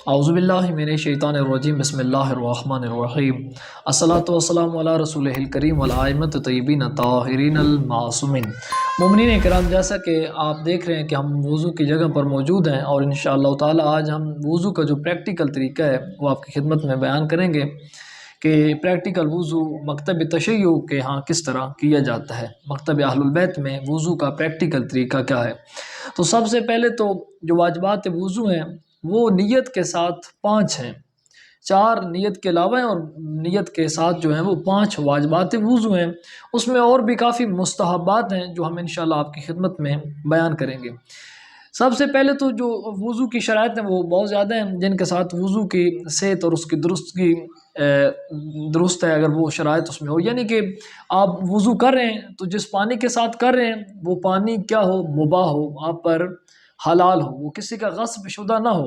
اعوذ باللہ من الشیطان الرجیم، بسم اللہ الرحمن الرحیم، الصلاۃ والسلام علی رسول الکریم والائمۃ طیبین طاہرین المعصومین۔ مومنین کرام، جیسا کہ آپ دیکھ رہے ہیں کہ ہم وضو کی جگہ پر موجود ہیں، اور انشاءاللہ تعالی آج ہم وضو کا جو پریکٹیکل طریقہ ہے وہ آپ کی خدمت میں بیان کریں گے کہ پریکٹیکل وضو مکتب تشیع کے ہاں کس طرح کیا جاتا ہے، مکتب اہل البیت میں وضو کا پریکٹیکل طریقہ کیا ہے۔ تو سب سے پہلے تو جو واجبات وضو ہیں وہ نیت کے ساتھ 5 ہیں، 4 نیت کے علاوہ ہیں، اور نیت کے ساتھ جو ہیں وہ 5 واجبات وضو ہیں۔ اس میں اور بھی کافی مستحبات ہیں جو ہم انشاءاللہ آپ کی خدمت میں بیان کریں گے۔ سب سے پہلے تو جو وضو کی شرائط ہیں وہ بہت زیادہ ہیں، جن کے ساتھ وضو کی صحت اور اس کی درستگی درست ہے اگر وہ شرائط اس میں ہو، یعنی کہ آپ وضو کر رہے ہیں تو جس پانی کے ساتھ کر رہے ہیں وہ پانی کیا ہو، مباح ہو، آپ پر حلال ہو، وہ کسی کا غصب شدہ نہ ہو،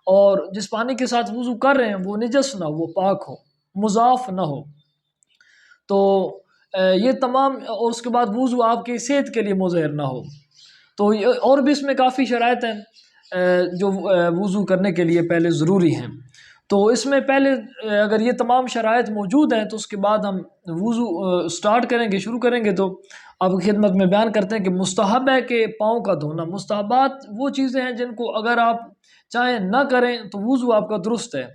اور جس پانی کے ساتھ وضو کر رہے ہیں وہ نجس نہ ہو، وہ پاک ہو، مضاف نہ ہو۔ تو یہ تمام، اور اس کے بعد وضو آپ کی صحت کے لیے مضر نہ ہو۔ تو اور بھی اس میں کافی شرائط ہیں جو وضو کرنے کے لیے پہلے ضروری ہیں۔ تو اس میں پہلے اگر یہ تمام شرائط موجود ہیں تو اس کے بعد ہم وضو سٹارٹ کریں گے، شروع کریں گے۔ تو آپ کی خدمت میں بیان کرتے ہیں کہ مستحب ہے کہ پاؤں کا دھونا۔ مستحبات وہ چیزیں ہیں جن کو اگر آپ چاہیں نہ کریں تو وضو آپ کا درست ہے،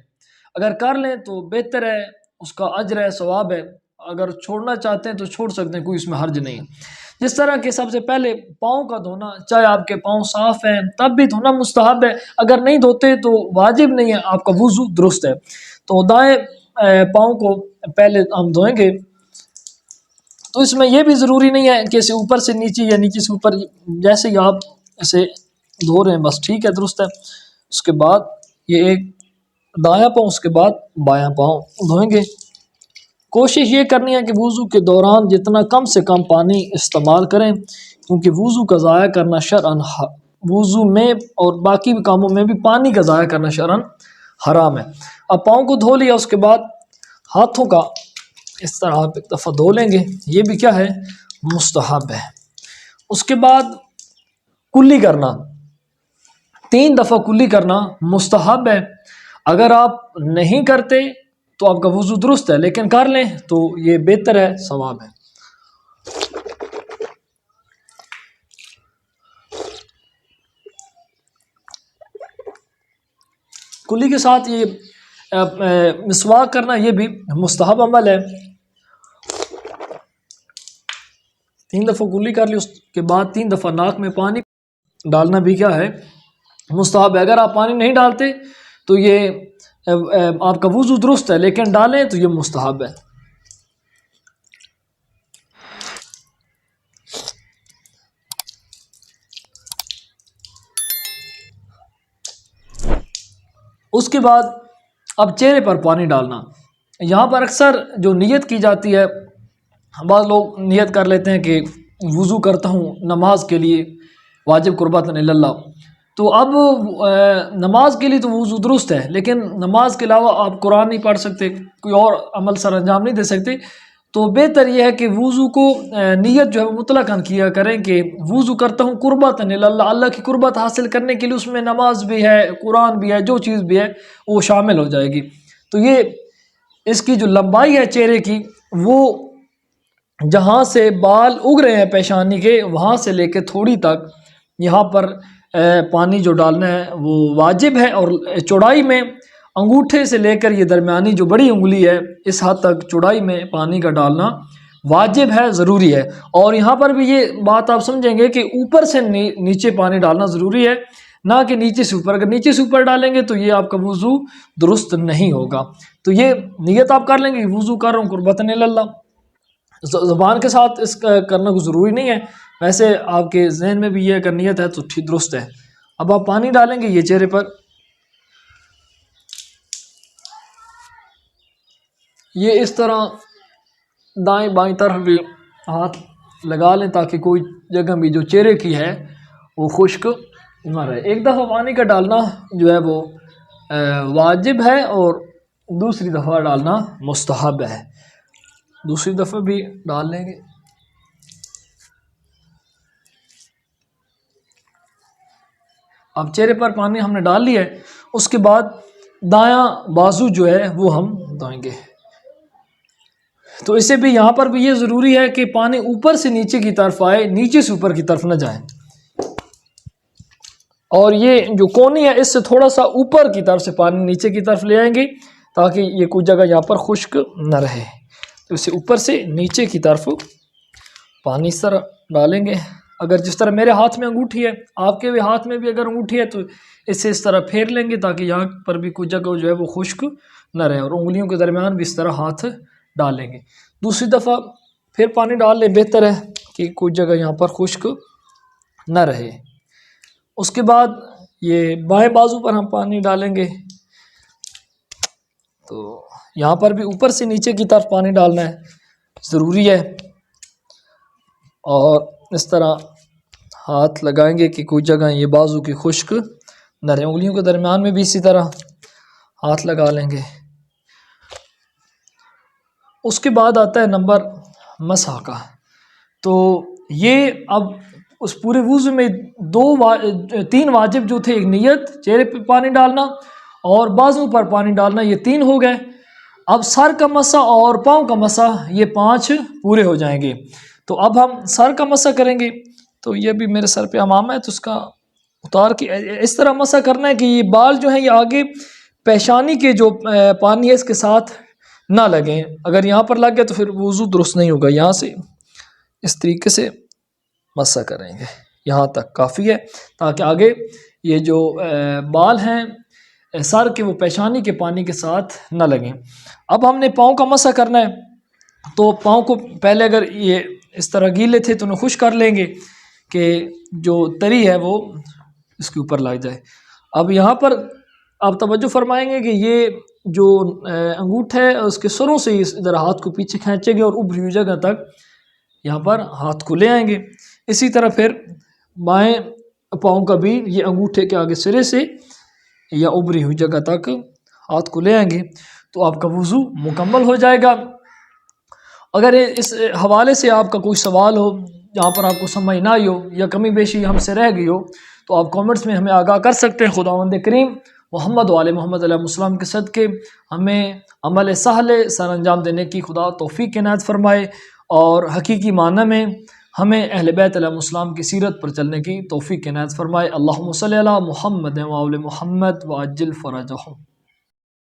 اگر کر لیں تو بہتر ہے، اس کا اجر ہے، ثواب ہے۔ اگر چھوڑنا چاہتے ہیں تو چھوڑ سکتے ہیں، کوئی اس میں حرج نہیں ہے۔ جس طرح کہ سب سے پہلے پاؤں کا دھونا، چاہے آپ کے پاؤں صاف ہیں تب بھی دھونا مستحب ہے، اگر نہیں دھوتے تو واجب نہیں ہے، آپ کا وضو درست ہے۔ تو دائیں پاؤں کو پہلے ہم دھوئیں گے۔ تو اس میں یہ بھی ضروری نہیں ہے کہ اسے اوپر سے نیچے یا نیچے سے اوپر، جیسے ہی آپ اسے دھو رہے ہیں بس ٹھیک ہے، درست ہے۔ اس کے بعد یہ ایک دایاں پاؤں، اس کے بعد بایاں پاؤں دھوئیں گے۔ کوشش یہ کرنی ہے کہ وضو کے دوران جتنا کم سے کم پانی استعمال کریں، کیونکہ وضو کا ضائع کرنا شرعاً، وضو میں اور باقی بھی کاموں میں بھی پانی کا ضائع کرنا شرعاً حرام ہے۔ اب پاؤں کو دھو لیا، اس کے بعد ہاتھوں کا اس طرح آپ ایک دفعہ دھو لیں گے، یہ بھی کیا ہے، مستحب ہے۔ اس کے بعد کلی کرنا، 3 دفعہ کلی کرنا مستحب ہے۔ اگر آپ نہیں کرتے تو آپ کا وضو درست ہے، لیکن کر لیں تو یہ بہتر ہے، ثواب ہے۔ کلی کے ساتھ یہ مسواک کرنا یہ بھی مستحب عمل ہے۔ 3 دفعہ کلی کر لی، اس کے بعد 3 دفعہ ناک میں پانی ڈالنا بھی کیا ہے، مستحب ہے۔ اگر آپ پانی نہیں ڈالتے تو یہ آپ کا وضو درست ہے، لیکن ڈالیں تو یہ مستحب ہے۔ اس کے بعد اب چہرے پر پانی ڈالنا۔ یہاں پر اکثر جو نیت کی جاتی ہے، بعض لوگ نیت کر لیتے ہیں کہ وضو کرتا ہوں نماز کے لیے، واجب قربۃ اللہ۔ تو اب نماز کے لیے تو وضو درست ہے، لیکن نماز کے علاوہ آپ قرآن نہیں پڑھ سکتے، کوئی اور عمل سر انجام نہیں دے سکتے، تو بہتر یہ ہے کہ وضو کو نیت جو ہے وہ مطلقاً کیا کریں کہ وضو کرتا ہوں قربۃ اللہ، اللہ کی قربت حاصل کرنے کے لیے، اس میں نماز بھی ہے، قرآن بھی ہے، جو چیز بھی ہے وہ شامل ہو جائے گی۔ تو یہ اس کی جو لمبائی ہے چہرے کی، وہ جہاں سے بال اگ رہے ہیں پیشانی کے، وہاں سے لے کے تھوڑی تک یہاں پر پانی جو ڈالنا ہے وہ واجب ہے، اور چوڑائی میں انگوٹھے سے لے کر یہ درمیانی جو بڑی انگلی ہے اس حد تک چوڑائی میں پانی کا ڈالنا واجب ہے، ضروری ہے۔ اور یہاں پر بھی یہ بات آپ سمجھیں گے کہ اوپر سے نیچے پانی ڈالنا ضروری ہے، نہ کہ نیچے سے اوپر۔ اگر نیچے سے اوپر ڈالیں گے تو یہ آپ کا وضو درست نہیں ہوگا۔ تو یہ نیت آپ کر لیں گے کہ وضو کر رہا ہوں قربۃ اللہ، زبان کے ساتھ اس کا کرنا کوئی ضروری نہیں ہے، ویسے آپ کے ذہن میں بھی یہ اگر نیت ہے تو ٹھیک درست ہے۔ اب آپ پانی ڈالیں گے یہ چہرے پر، یہ اس طرح دائیں بائیں طرف بھی ہاتھ لگا لیں تاکہ کوئی جگہ بھی جو چہرے کی ہے وہ خشک نہ رہے۔ ایک دفعہ پانی کا ڈالنا جو ہے وہ واجب ہے، اور دوسری دفعہ ڈالنا مستحب ہے۔ دوسری دفعہ بھی ڈال لیں گے۔ اب چہرے پر پانی ہم نے ڈال لیا ہے، اس کے بعد دایاں بازو جو ہے وہ ہم دھوئیں گے۔ تو اسے بھی یہاں پر بھی یہ ضروری ہے کہ پانی اوپر سے نیچے کی طرف آئے، نیچے سے اوپر کی طرف نہ جائیں، اور یہ جو کونی ہے اس سے تھوڑا سا اوپر کی طرف سے پانی نیچے کی طرف لے آئیں گے تاکہ یہ کوئی جگہ یہاں پر خشک نہ رہے۔ تو اسے اوپر سے نیچے کی طرف پانی اس طرح ڈالیں گے۔ اگر جس طرح میرے ہاتھ میں انگوٹھی ہے، آپ کے بھی ہاتھ میں بھی اگر انگوٹھی ہے تو اسے اس طرح پھیر لیں گے تاکہ یہاں پر بھی کوئی جگہ جو ہے وہ خشک نہ رہے، اور انگلیوں کے درمیان بھی اس طرح ہاتھ ڈالیں گے۔ دوسری دفعہ پھر پانی ڈال لیں، بہتر ہے کہ کوئی جگہ یہاں پر خشک نہ رہے۔ اس کے بعد یہ بائیں بازو پر ہم پانی ڈالیں گے، تو یہاں پر بھی اوپر سے نیچے کی طرف پانی ڈالنا ہے، ضروری ہے، اور اس طرح ہاتھ لگائیں گے کہ کوئی جگہ یہ بازو کی خشک نہ رہے۔ انگلیوں کے درمیان میں بھی اسی طرح ہاتھ لگا لیں گے۔ اس کے بعد آتا ہے نمبر مسح کا۔ تو یہ اب اس پورے وضو میں تین واجب جو تھے، ایک نیت، چہرے پہ پانی ڈالنا اور بازو پر پانی ڈالنا، یہ تین ہو گئے۔ اب سر کا مسح اور پاؤں کا مسح، یہ 5 پورے ہو جائیں گے۔ تو اب ہم سر کا مسح کریں گے۔ تو یہ بھی میرے سر پہ امامہ ہے تو اس کا اتار کے اس طرح مسح کرنا ہے کہ یہ بال جو ہیں یہ آگے پیشانی کے جو پانی ہے اس کے ساتھ نہ لگیں۔ اگر یہاں پر لگ گئے تو پھر وضو درست نہیں ہوگا۔ یہاں سے اس طریقے سے مسح کریں گے، یہاں تک کافی ہے تاکہ آگے یہ جو بال ہیں سر کے وہ پیشانی کے پانی کے ساتھ نہ لگیں۔ اب ہم نے پاؤں کا مسح کرنا ہے، تو پاؤں کو پہلے اگر یہ اس طرح گیلے تھے تو انہیں خشک کر لیں گے کہ جو تری ہے وہ اس کے اوپر لگ جائے۔ اب یہاں پر آپ توجہ فرمائیں گے کہ یہ جو انگوٹھا ہے اس کے سروں سے ادھر ہاتھ کو پیچھے کھینچیں گے اور ابری ہوئی جگہ تک یہاں پر ہاتھ کو لے آئیں گے۔ اسی طرح پھر بائیں پاؤں کا بھی یہ انگوٹھے کے آگے سرے سے یا ابری ہوئی جگہ تک ہاتھ کو لے آئیں گے، تو آپ کا وضو مکمل ہو جائے گا۔ اگر اس حوالے سے آپ کا کوئی سوال ہو جہاں پر آپ کو سمجھ نہ آئی ہو یا کمی بیشی ہم سے رہ گئی ہو تو آپ کامنٹس میں ہمیں آگاہ کر سکتے ہیں۔ خداوند کریم محمد و آل محمد علیہ السلام کے صدقے ہمیں عمل سہل سر انجام دینے کی خدا توفیق عنایت فرمائے، اور حقیقی معنی میں ہمیں اہل بیت علیہ السلام کی سیرت پر چلنے کی توفیق عنایت فرمائے۔ اللہم صلی علی محمد و آل محمد وعجل فرجہم۔